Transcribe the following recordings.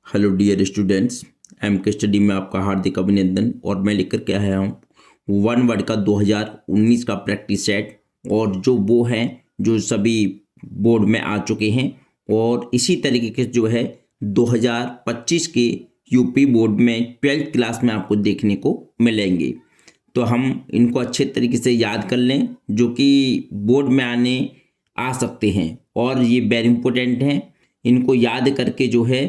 Hello dear students, MK study में आपका हार्दिक अभिनंदन। और मैं लेकर के आया हूँ वन वर्ड का 2019 का प्रैक्टिस सेट, और जो वो हैं जो सभी बोर्ड में आ चुके हैं, और इसी तरीके के जो है 2025 के यूपी बोर्ड में 12th क्लास में आपको देखने को मिलेंगे। तो हम इनको अच्छे तरीके से याद कर लें, जो कि बोर्ड में आ सकते हैं, और ये वेरी इंपॉर्टेंट हैं। इनको याद करके जो है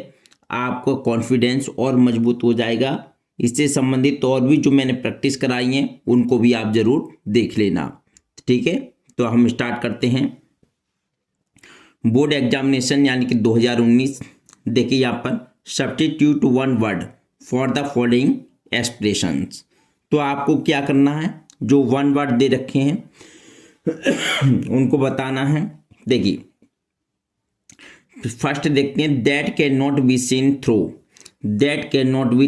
आपका कॉन्फिडेंस और मजबूत हो जाएगा। इससे संबंधित और भी जो मैंने प्रैक्टिस कराई हैं उनको भी आप जरूर देख लेना, ठीक है। तो हम स्टार्ट करते हैं। बोर्ड एग्जामिनेशन यानी कि 2019। देखिए यहाँ पर substitute one word for the following expressions. तो आपको क्या करना है, जो वन वर्ड दे रखे हैं उनको बताना है। देखिए फर्स्ट देखते हैं, that can not be seen through. That can not be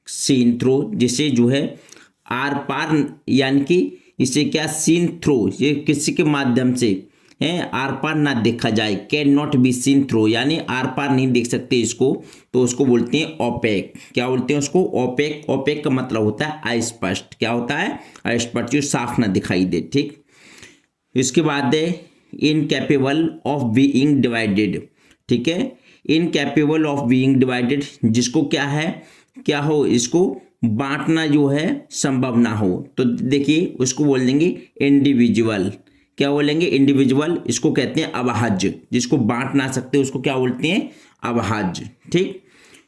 seen through, जिसे जो है आर पार, यानी कि इसे क्या सीन थ्रू, ये किसी के माध्यम से है आर पार ना देखा जाए। Can not be seen through यानी आर पार नहीं देख सकते इसको, तो उसको बोलते हैं ओपेक। क्या बोलते हैं उसको? ओपेक। ओपेक का मतलब होता है अस्पष्ट। क्या होता है? अस्पष्ट, जो साफ ना दिखाई दे, ठीक। इसके बाद है इनकैपेबल ऑफ बीइंग डिवाइडेड, ठीक है। इनकैपेबल ऑफ बीइंग डिवाइडेड, जिसको क्या है, क्या हो, इसको बांटना जो है संभव ना हो, तो देखिए उसको बोल देंगे इंडिविजुअल। क्या बोलेंगे? इंडिविजुअल। इसको कहते हैं अभाज्य, जिसको बांट ना सकते उसको क्या बोलते हैं? अभाज्य, ठीक।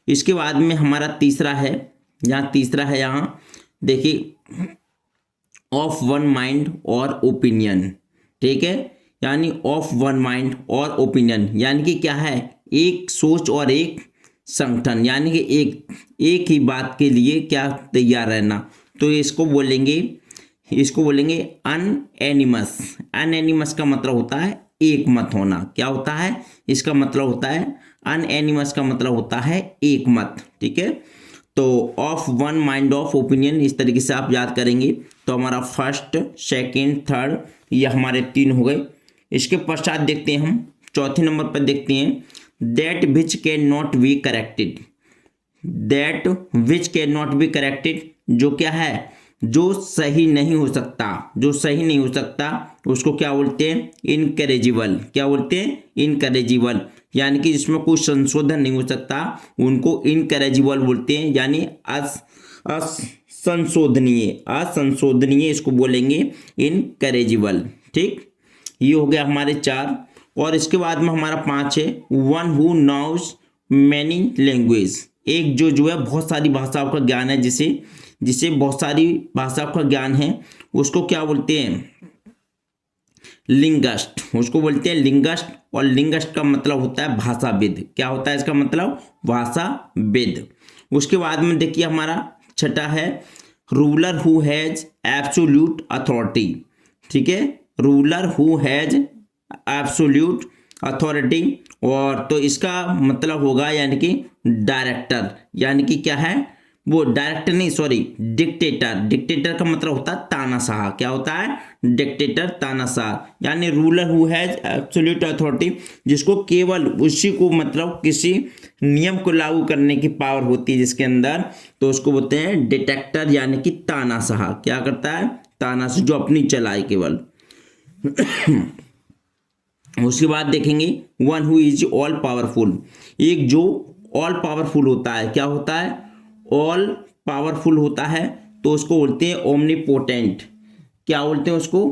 इसके बाद में हमारा तीसरा है, यहाँ देखिए ऑफ वन माइंड और ओपिनियन, ठीक है। यानी ऑफ वन माइंड और ओपिनियन यानी कि क्या है, एक सोच और एक संगठन, यानी कि एक ही बात के लिए क्या तैयार रहना। तो इसको बोलेंगे अनएनिमस। अनएनिमस का मतलब होता है एक मत होना। क्या होता है? इसका मतलब होता है अनएनिमस का मतलब होता है एक मत, ठीक है। तो of one mind of opinion, इस तरीके से आप याद करेंगे। तो हमारा फर्स्ट, सेकंड, थर्ड, ये हमारे 3 हो गए। इसके पश्चात देखते हैं हम चौथे नंबर पर देखते हैं, that which can not be corrected. That which can not be corrected, जो क्या है, जो सही नहीं हो सकता, उसको क्या बोलते हैं? इनकरेजिबल। क्या बोलते हैं? इनकरेजिबल, यानी कि जिसमें कोई संशोधन नहीं हो सकता उनको इनकरेजिबल बोलते हैं, यानी असंशोधनीय इसको बोलेंगे इनकरेजिबल, ठीक। ये हो गया हमारे 4। और इसके बाद में हमारा 5 है, one who knows many language. एक जो है बहुत सारी भाषाओं का ज्ञान है, जिसे बहुत सारी भाषाओं का ज्ञान है, उसको क्या बोलते हैं? लिंगस्ट। उसको बोलते हैं लिंगस्ट, और लिंगस्ट का मतलब होता है भाषाविद। क्या होता है इसका मतलब? भाषाविद। उसके बाद में देखिए हमारा 6 है, ruler who has absolute authority, ठीक है। Ruler who has absolute authority, और तो इसका मतलब होगा यानी कि डायरेक्टर, यानी कि क्या है वो, डायरेक्टर नहीं, सॉरी, डिक्टेटर। डिक्टेटर का मतलब होता है तानाशाह। क्या होता है? डिक्टेटर, तानाशाह। यानी ruler who has absolute authority, जिसको केवल उसी को मतलब किसी नियम को लागू करने की पावर होती है जिसके अंदर, तो उसको बोलते हैं डिटेक्टर, यानी कि तानाशाह। क्या करता है? तानाशाह, जो अपनी चलाए केवल। उसके बाद देखेंगे one who is all powerful. एक जो ऑल पावरफुल होता है, क्या होता है? ऑल पावरफुल होता है, तो उसको बोलते हैं ओमनीपोटेंट। क्या बोलते हैं उसको?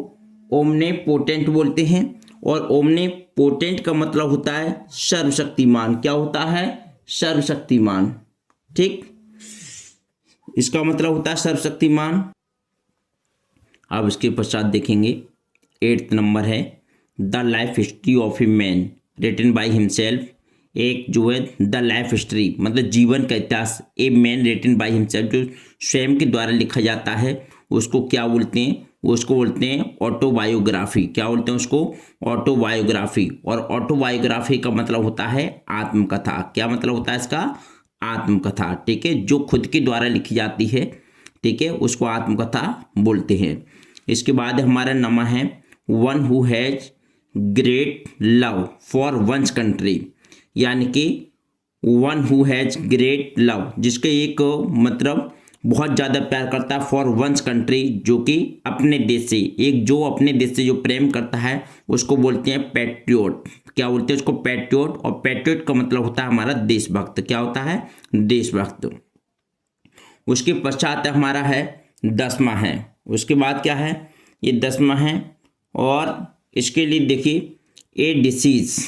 ओमनीपोटेंट बोलते हैं। और ओमनीपोटेंट का मतलब होता है सर्वशक्तिमान। क्या होता है? सर्वशक्तिमान, ठीक। इसका मतलब होता है सर्वशक्तिमान। अब इसके पश्चात देखेंगे 8th नंबर है, the life history of a man written by himself. एक जो है द लाइफ हिस्ट्री मतलब जीवन का इतिहास, a man written by himself, जो स्वयं के द्वारा लिखा जाता है, उसको क्या बोलते हैं? उसको बोलते हैं ऑटोबायोग्राफी। क्या बोलते हैं उसको? ऑटोबायोग्राफी। और ऑटोबायोग्राफी का मतलब होता है आत्मकथा। क्या मतलब होता है इसका? आत्मकथा, ठीक है। जो खुद के द्वारा लिखी जाती है, ठीक है, उसको आत्मकथा बोलते हैं। इसके बाद हमारा नंबर है one who has great love for one's country, यानी कि one who has great love, जिसके एक मतलब बहुत ज़्यादा प्यार करता है, फॉर वंस कंट्री, जो कि अपने देश से, एक जो अपने देश से जो प्रेम करता है उसको बोलते हैं पैट्रियोट। क्या बोलते हैं उसको? पैट्रियोट। और पैट्रियोट का मतलब होता है हमारा देशभक्त। क्या होता है? देशभक्त। उसके पश्चात हमारा है 10वां है। उसके बाद क्या है? ये 10वां है। और इसके लिए देखिए, ए disease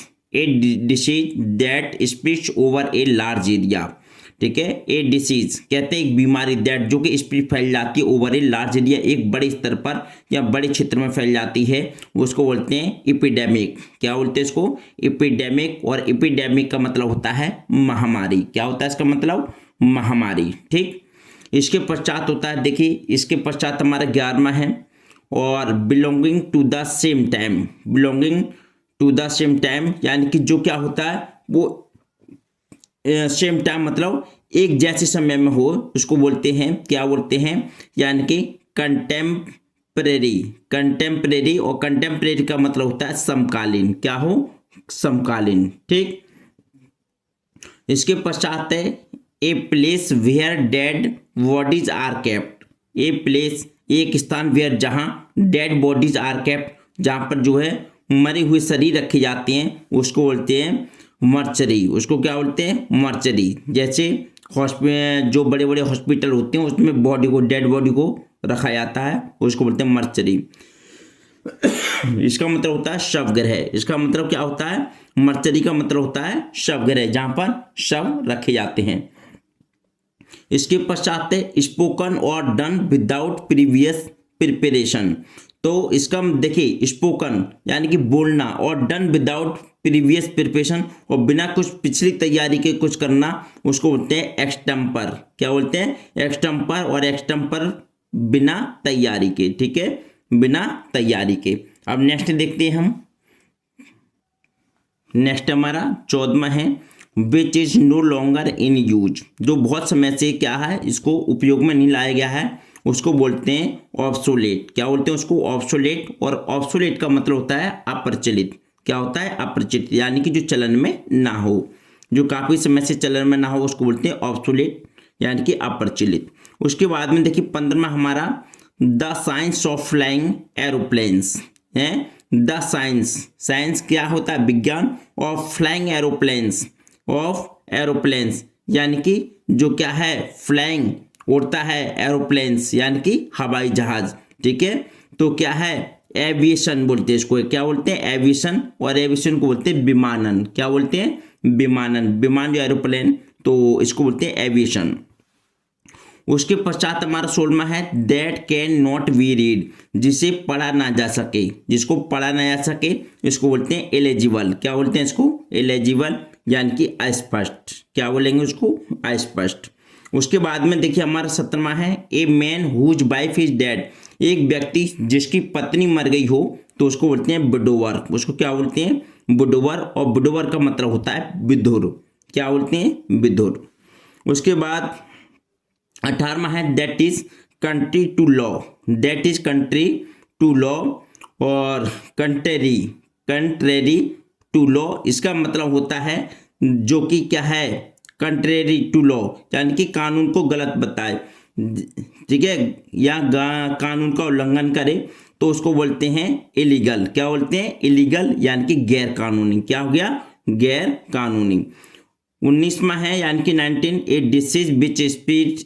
that spreads over a large area. ठीक है, ए डिसीज कहते हैं एक बीमारी, दैट जो कि स्प्रेड फैल जाती है ओवर ए लार्ज एरिया, एक बड़े स्तर पर या बड़े क्षेत्र में फैल जाती है, उसको बोलते हैं एपिडेमिक। क्या बोलते हैं इसको? एपिडेमिक। और एपिडेमिक का मतलब होता है महामारी। क्या होता है इसका मतलब? महामारी। ठीक। इसके पश्चात होता है, देखिए इसके पश्चात हमारा 11वां है, और belonging to the same time. Belonging to the same time यानी कि जो क्या होता है वो सेम टाइम मतलब एक जैसे समय में हो, उसको बोलते हैं, क्या बोलते हैं? यानी कि कंटेम्परेरी। कंटेम्परेरी, और कंटेम्परेरी का मतलब होता है समकालीन। क्या हो? समकालीन। ठीक। इसके पश्चात है a place where dead bodies are kept. A place, एक स्थान, वेयर जहां डेड बॉडीज आर केप्ट, जहां पर जो है मरे हुए शरीर रखे जाते हैं, उसको बोलते हैं मर्चरी। उसको क्या बोलते हैं? मर्चरी। जैसे जो बड़े बड़े हॉस्पिटल होते हैं उसमें बॉडी को, डेड बॉडी को रखा जाता है, उसको बोलते हैं मर्चरी। इसका मतलब होता है शवगृह। इसका मतलब क्या होता है? मर्चरी का मतलब होता है शवगृह, जहां पर शव रखे जाते हैं। इसके पश्चात है स्पोकन और डन विदाउट प्रीवियस प्रिपरेशन। तो इसका देखिए, स्पोकन यानी कि बोलना, और डन विदाउट प्रीवियस प्रिपरेशन, और बिना कुछ पिछली तैयारी के कुछ करना, उसको बोलते हैं एक्सटेम्पर। क्या बोलते हैं? एक्सटेम्पर। और एक्सटेम्पर बिना तैयारी के। ठीक है, बिना तैयारी के। अब नेक्स्ट देखते हैं हम। नेक्स्ट हमारा 14वां है, which is no longer in use. जो बहुत समय से क्या है, इसको उपयोग में नहीं लाया गया है, उसको बोलते हैं ऑब्सोलेट। क्या बोलते हैं उसको? ऑब्सोलेट। और ऑब्सोलेट का मतलब होता है अप्रचलित। क्या होता है? अप्रचलित, यानी कि जो चलन में ना हो, जो काफी समय से चलन में ना हो, उसको बोलते हैं ऑब्सोलेट, यानी कि अप्रचलित। उसके बाद में देखिए 15वां हमारा the science of flying aeroplanes है। द साइंस, साइंस क्या होता है? विज्ञान। Of flying aeroplanes, of aeroplanes यानी कि जो क्या है, फ्लाइंग उड़ता है, एरोप्लेन्स यानी कि हवाई जहाज। ठीक है, तो क्या है? एविएशन बोलते हैं इसको। क्या बोलते हैं? एविएशन। और एविएशन को बोलते हैं विमानन। क्या बोलते हैं? विमानन। विमान जो एरोप्लेन, तो इसको बोलते हैं एविएशन। उसके पश्चात हमारा 16वां है that can not be read, जिसे पढ़ा ना जा सके, जिसको पढ़ा ना जा सके, इसको बोलते हैं एलिजिबल। क्या बोलते हैं इसको? एलिजिबल, यानी कि अस्पष्ट। क्या बोलेंगे उसको? अस्पष्ट। उसके बाद में देखिए हमारा 17वां है a man whose wife is dead. एक व्यक्ति जिसकी पत्नी मर गई हो, तो उसको बोलते हैं विडोवर। उसको क्या बोलते हैं? विडोवर। और विडोवर का मतलब होता है विधुर। क्या बोलते हैं? विधुर। उसके बाद 18वां है that is country to law. That is country to law और कंट्रेरी, कंट्रेरी टू लॉ, इसका मतलब होता है जो कि क्या है, कंट्रेरी टू लॉ, यानी कि कानून को गलत बताए। ठीक है, या कानून का उल्लंघन करे तो उसको बोलते हैं इलीगल। क्या बोलते हैं? इलीगल, यानी कि गैर कानूनी। क्या हो गया? गैर कानूनी। 19वां है यानी कि 19 a disease which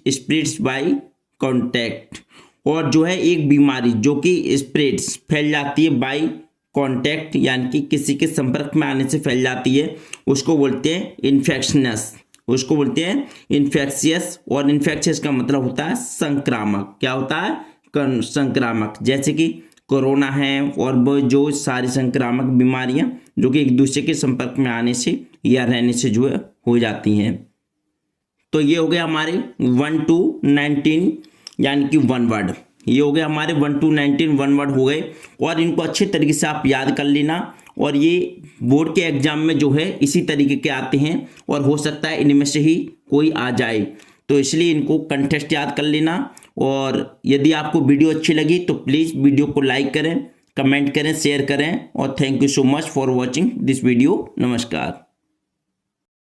spreads by contact. और जो है एक बीमारी जो कि स्प्रेड्स फैल जाती है बाय कॉन्टैक्ट, यानी कि किसी के संपर्क में आने से फैल जाती है, उसको बोलते हैं इन्फेक्शनस। उसको बोलते हैं इन्फेक्शियस। और इन्फेक्शियस का मतलब होता है संक्रामक। क्या होता है? संक्रामक। जैसे कि कोरोना है और वो जो सारी संक्रामक बीमारियां जो कि एक दूसरे के संपर्क में आने से या रहने से जो है हो जाती हैं। तो ये हो गया हमारे 1 to 19 यानी कि 1 वर्ड। ये हो गया हमारे 1 to 19 1 वर्ड हो गए, और इनको अच्छे तरीके से आप याद कर लेना। और ये बोर्ड के एग्जाम में जो है इसी तरीके के आते हैं, और हो सकता है इनमें से ही कोई आ जाए, तो इसलिए इनको कंटेस्ट याद कर लेना। और यदि आपको वीडियो अच्छी लगी तो प्लीज़ वीडियो को लाइक करें, कमेंट करें, शेयर करें, और thank you so much for watching this video. नमस्कार।